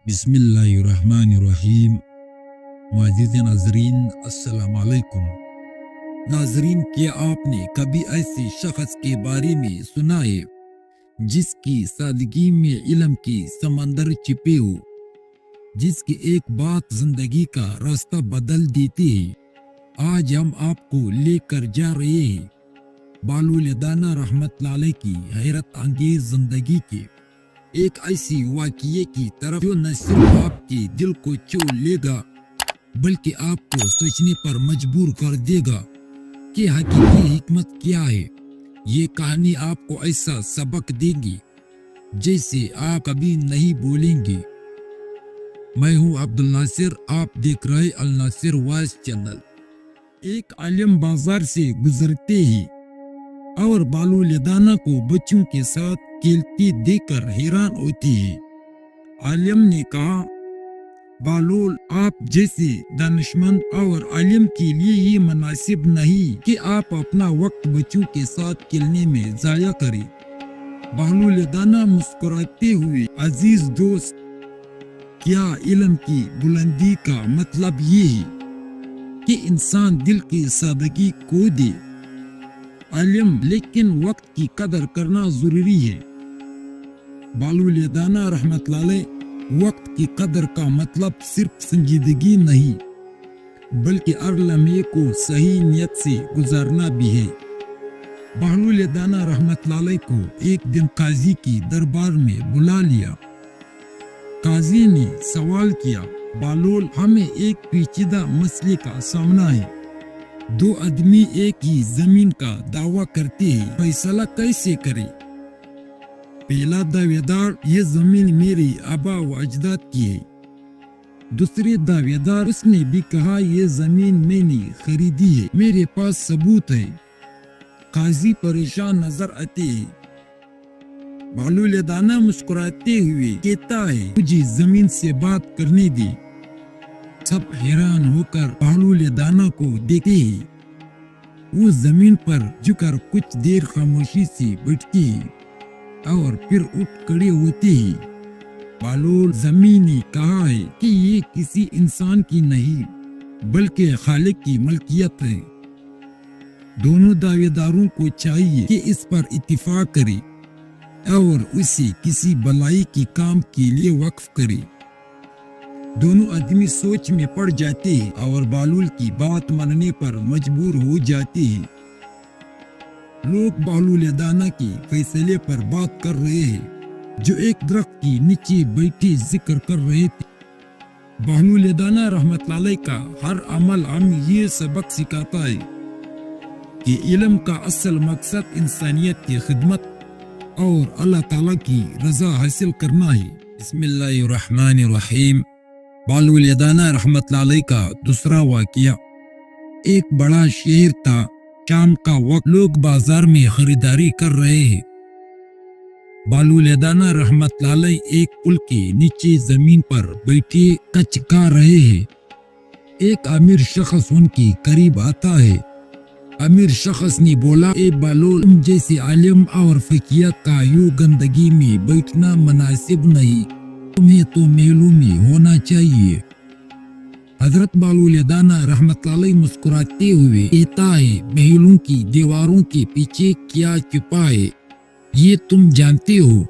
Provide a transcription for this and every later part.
بسم اللہ الرحمن الرحیم۔ معزز ناظرین السلام علیکم۔ ناظرین، کیا آپ نے کبھی ایسے شخص کے بارے میں سنا ہے جس کی سادگی میں علم کی سمندر چھپے ہو، جس کی ایک بات زندگی کا راستہ بدل دیتی ہے؟ آج ہم آپ کو لے کر جا رہے ہیں بہلول دانا رحمت اللہ علیہ کی حیرت انگیز زندگی کے ایک ایسی واقعے کی طرف جو نہ صرف آپ کے دل کو چھو لے گا بلکہ آپ کو سوچنے پر مجبور کر دے گا کہ حقیقی حکمت کیا ہے۔ یہ کہانی آپ کو ایسا سبق دے گی جیسے آپ کبھی نہیں بولیں گے۔ میں ہوں عبد الناصر، آپ دیکھ رہے الناصر وائس چینل۔ ایک عالم بازار سے گزرتے ہی اور بہلول دانا کو بچوں کے ساتھ کھیلتے دیکھ کر حیران ہوتے ہیں۔ عالم نے کہا، بہلول، آپ جیسے دانشمند اور عالم کے لیے یہ مناسب نہیں کہ آپ اپنا وقت بچوں کے ساتھ کھیلنے میں ضائع کریں۔ بہلول دانا مسکراتے ہوئے، عزیز دوست، کیا علم کی بلندی کا مطلب یہ ہے کہ انسان دل کی سادگی کھو دے؟ عالم، لیکن وقت کی قدر کرنا ضروری ہے۔ بہلول دانا رحمت اللہ علیہ، وقت کی قدر کا مطلب صرف سنجیدگی نہیں بلکہ ہر لمحے کو صحیح نیت سے گزارنا بھی ہے۔ بہلول دانا رحمت اللہ علیہ کو ایک دن قاضی کی دربار میں بلا لیا۔ قاضی نے سوال کیا، بہلول، ہمیں ایک پیچیدہ مسئلے کا سامنا ہے۔ دو آدمی ایک ہی زمین کا دعویٰ کرتے ہیں، فیصلہ کیسے کریں؟ پہلا دعوے دار، یہ زمین میرے آبا و اجداد کی ہے۔ دوسرے دعوے دار، اس نے بھی کہا، یہ زمین میں نے خریدی ہے، میرے پاس ثبوت ہے۔ قاضی پریشان نظر آتے ہیں۔ بہلول دانا مسکراتے ہوئے کہتا ہے، مجھے زمین سے بات کرنے دے۔ سب حیران ہو کر بہلول دانا کو دیکھتے ہیں۔ وہ زمین پر جھک کر کچھ دیر خاموشی سے بیٹھتے ہیں اور پھر اٹھ کھڑے ہوتے ہیں۔ بہلول، زمین نے کہا ہے کہ یہ کسی انسان کی نہیں بلکہ خالق کی ملکیت ہے۔ دونوں دعوے داروں کو چاہیے کہ اس پر اتفاق کرے اور اسے کسی بھلائی کے کام کے لیے وقف کرے۔ دونوں آدمی سوچ میں پڑ جاتے ہیں اور بہلول کی بات ماننے پر مجبور ہو جاتے ہیں۔ لوگ بہلول دانا کے فیصلے پر بات کر رہے ہیں جو ایک درخت کے نیچے بیٹھے ذکر کر رہے تھے۔ بہلول دانا رحمت اللہ علیہ کا ہر عمل ہمیں یہ سبق سکھاتا ہے کہ علم کا اصل مقصد انسانیت کی خدمت اور اللہ تعالیٰ کی رضا حاصل کرنا ہے۔ بسم اللہ الرحمن الرحیم۔ بہلول دانا رحمت اللہ علیہ کا دوسرا واقعہ۔ ایک بڑا شہر تھا، شام کا وقت، لوگ بازار میں خریداری کر رہے ہیں۔ بہلول دانا رحمت اللہ علیہ ایک پل کے نیچے زمین پر بیٹھے کچھ کھا رہے ہیں۔ ایک امیر شخص ان کے قریب آتا ہے۔ امیر شخص نے بولا، اے بہلول، تم جیسے عالم اور فقیہ کا یوں گندگی میں بیٹھنا مناسب نہیں، تمہیں تو محلوں میں ہونا چاہیے۔ حضرت بہلول دانا رحمت اللہ علیہ مسکراتے ہوئے کہتا ہے، محلوں کی دیواروں کے پیچھے کیا چھپا ہے یہ تم جانتے ہو؟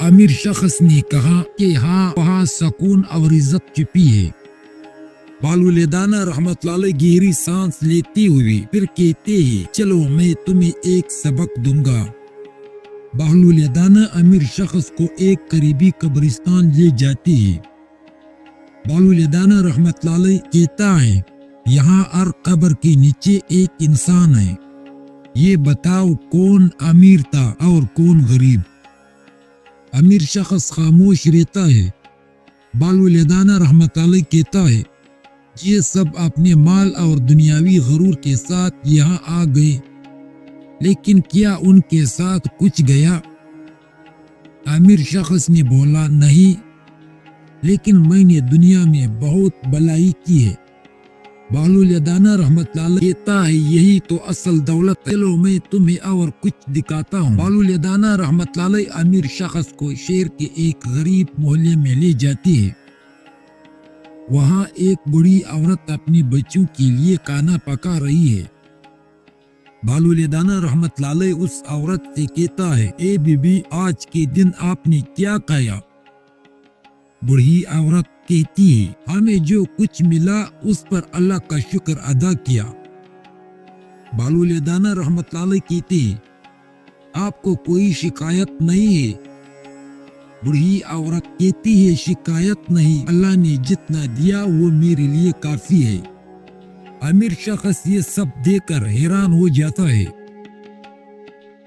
امیر شخص نے کہا کہ ہاں، وہاں سکون اور عزت چھپی ہے۔ بہلول دانا رحمت اللہ علیہ گہری سانس لیتے ہوئے پھر کہتے ہیں، چلو میں تمہیں ایک سبق دوں گا۔ بہلول دانا امیر شخص کو ایک قریبی قبرستان لے جاتے ہیں۔ بہلول دانا رحمت اللہ علیہ کہتا ہے، یہاں ہر قبر کے نیچے ایک انسان ہے، یہ بتاؤ کون امیر تھا اور کون غریب؟ امیر شخص خاموش رہتا ہے۔ بہلول دانا رحمت اللہ علیہ کہتا ہے، یہ سب اپنے مال اور دنیاوی غرور کے ساتھ یہاں آ گئے، لیکن کیا ان کے ساتھ کچھ گیا؟ امیر شخص نے بولا، نہیں، لیکن میں نے دنیا میں بہت بھلائی کی ہے۔ बालुल-ए-दाना रहमतुल्लाह अलैह कहता है यही तो असल दौलत है, चलो मैं तुम्हें और कुछ दिखाता हूँ। बालुल-ए-दाना रहमतुल्लाह अलैह अमीर शख्स को शहर के एक गरीब मोहल्ले में ले जाती है। वहाँ एक बूढ़ी औरत अपनी बच्चों के लिए खाना पका रही है। बालुल-ए-दाना रहमतुल्लाह अलैह उस औरत से कहता है, ए बीबी, आज के दिन आपने क्या खाया? बूढ़ी औरत कहती है, हमें जो कुछ मिला उस पर अल्लाह का शुक्र अदा किया। बालुल-ए-दाना रहमतुल्लाह अलैह कहते हैं, आपको कोई शिकायत नहीं है? बूढ़ी औरत कहती है, शिकायत नहीं, अल्लाह ने जितना दिया वो मेरे लिए काफी है। अमीर शख्स ये सब देखकर हैरान हो जाता है।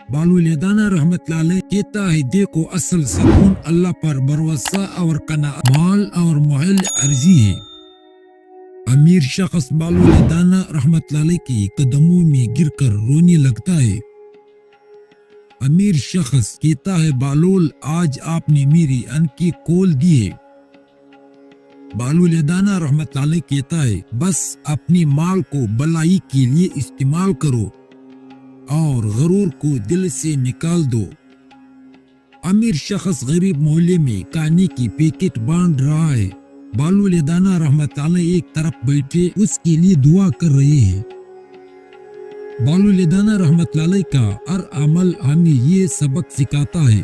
बालुल-ए-दाना रहमतुल्लाह अलैह कहता है, देखो असल सुकून अल्लाह पर भरोसा और कनाअत माल और महल अर्जी है। अमीर शख्स बालुल-ए-दाना रहमतुल्लाह अलैह के कदमों में गिरकर रोने लगता है। अमीर शख्स कहता है, बालुल, आज आपने मेरी आंखें खोल दी है। बालुल-ए-दाना रहमतुल्लाह अलैह कहता है, बस अपनी माल को भलाई के लिए इस्तेमाल करो और गरूर को दिल से निकाल दो। अमीर शख्स गरीब मोहल्ले में खाने की पैकेट बांट रहा है। बालुल-ए-दाना रहमतुल्लाह अलैह एक तरफ बैठे उसके लिए दुआ कर रहे हैं। बालुल-ए-दाना रहमतुल्लाह अलैह का हर अमल हमें ये सबक सिखाता है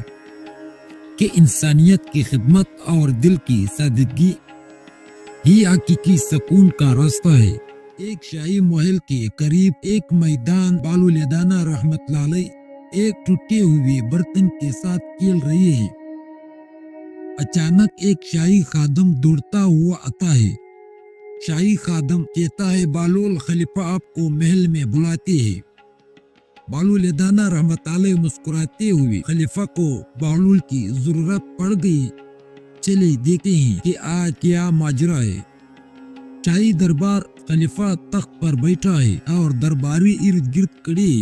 कि इंसानियत की खिदमत और दिल की सादगी ही हकीकी सुकून का रास्ता है। एक शाही महल के करीब एक मैदान, बालुल-ए-दाना रहमतुल्लाह अलैह एक टूटे हुए बर्तन के साथ खेल रहे हैं। अचानक एक शाही खादम दौड़ता हुआ आता है। शाही खादम कहता है, बालुल, खलीफा आपको महल में बुलाते हैं। बालुल-ए-दाना रहमतुल्लाह अलैह मुस्कुराते हुए, खलीफा को बालुल की जरूरत पड़ गई, चले देखते हैं कि आज क्या माजरा है। शाही दरबार, खलीफा तख्त पर बैठा है और दरबारी इर्द गिर्द खड़े।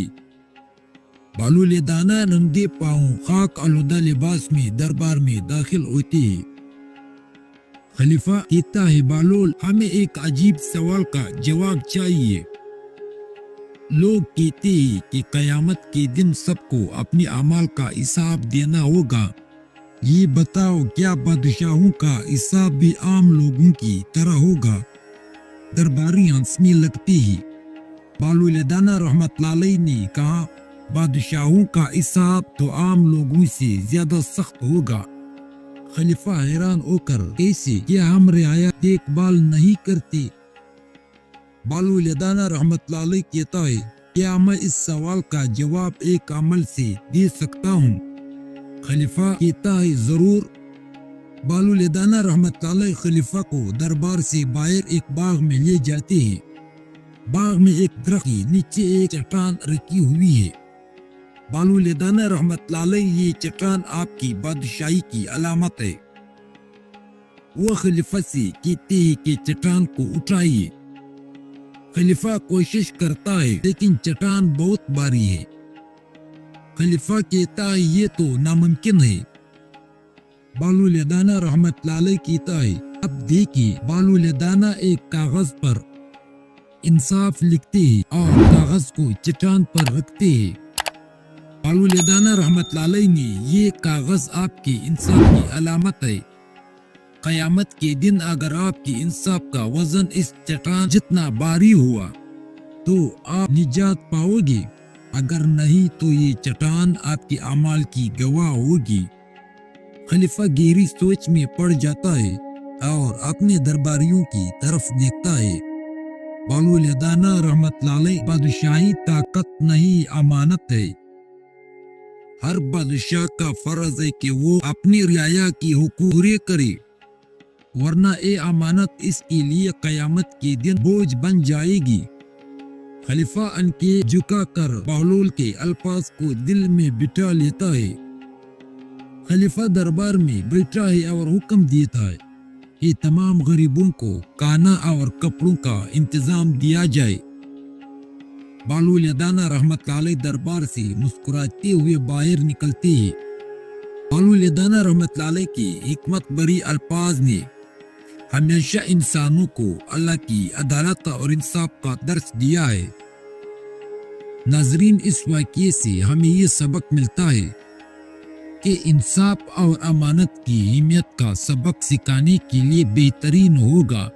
बालुल-ए-दाना नंगे पांव खाक आलूदा लिबास में दरबार में दाखिल होते हैं। खलीफा कहता है, बालुल, हमें एक अजीब सवाल का जवाब चाहिए। लोग कहते हैं कि कयामत के दिन सबको अपने अमाल का हिसाब देना होगा। ये बताओ, क्या बादशाहों का हिसाब भी आम लोगों की तरह होगा? दरबारी हंसने लगते ही। बालुल-ए-दाना रहमतुल्लाह अलैह ने कहा, बादशाहों का हिसाब तो आम लोगों से ज्यादा सख्त होगा। खलीफा हैरान होकर, कैसे, क्या हम रियाया देखभाल नहीं करते? बालुल-ए-दाना रहमतुल्लाह अलैह कहता है, क्या मैं इस सवाल का जवाब एक अमल से दे सकता हूँ? खलीफा कहता है, जरूर। बालुल-ए-दाना रहमतुल्लाह अलैह खलीफा को दरबार से बाहर एक बाग में ले जाते हैं। बाग में एक दरख्त के नीचे एक चट्टान रखी हुई है। बालुल-ए-दाना रहमतुल्लाह अलैह, ये चट्टान आपकी बादशाही की अलामत है। वो खलीफा से कहते हैं कि चट्टान को उठाइए। खलीफा कोशिश करता है लेकिन चट्टान बहुत भारी है। खलीफा कहता है, ये तो नामुमकिन है। बालुल-ए-दाना रहमतुल्लाह अलैह कहता है, अब देखिए। बालुल-ए-दाना एक कागज पर इंसाफ लिखते हैं और कागज को चट्टान पर रखते हैं। बालुल-ए-दाना रहमतुल्लाह अलैह ने, ये कागज आपके इंसाफ की अलामत है। कयामत के दिन अगर आपके इंसाफ का वजन इस चट्टान जितना भारी हुआ तो आप निजात पाओगे, अगर नहीं तो ये चट्टान आपके अमाल की गवाह होगी। खलीफा गहरी सोच में पड़ जाता है और अपने दरबारियों की तरफ देखता है। बालुल-ए-दाना रहमतुल्लाह अलैह, बादशाही ताकत नहीं, अमानत है। हर बादशाह का फर्ज है कि वो अपनी रियाया की हुकूक पूरे करे, वरना ये अमानत इसके लिए कयामत के दिन बोझ बन जाएगी। खलीफा अनके झुका कर बालुल के अल्फाज को दिल में बिठा लेता है। खलीफा दरबार में बैठा है और हुक्म देता है कि तमाम गरीबों को खाना और कपड़ों का इंतजाम दिया जाए। बालुल-ए-दाना रहमतुल्लाह अलैह दरबार से मुस्कुराते हुए बाहर निकलते हैं। बालुल-ए-दाना रहमतुल्लाह अलैह की हिकमत भरी अल्फाज ने ہمیشہ انسانوں کو اللہ کی عدالت اور انصاف کا درس دیا ہے۔ ناظرین، اس واقعے سے ہمیں یہ سبق ملتا ہے کہ انصاف اور امانت کی اہمیت کا سبق سکھانے کے لیے بہترین ہوگا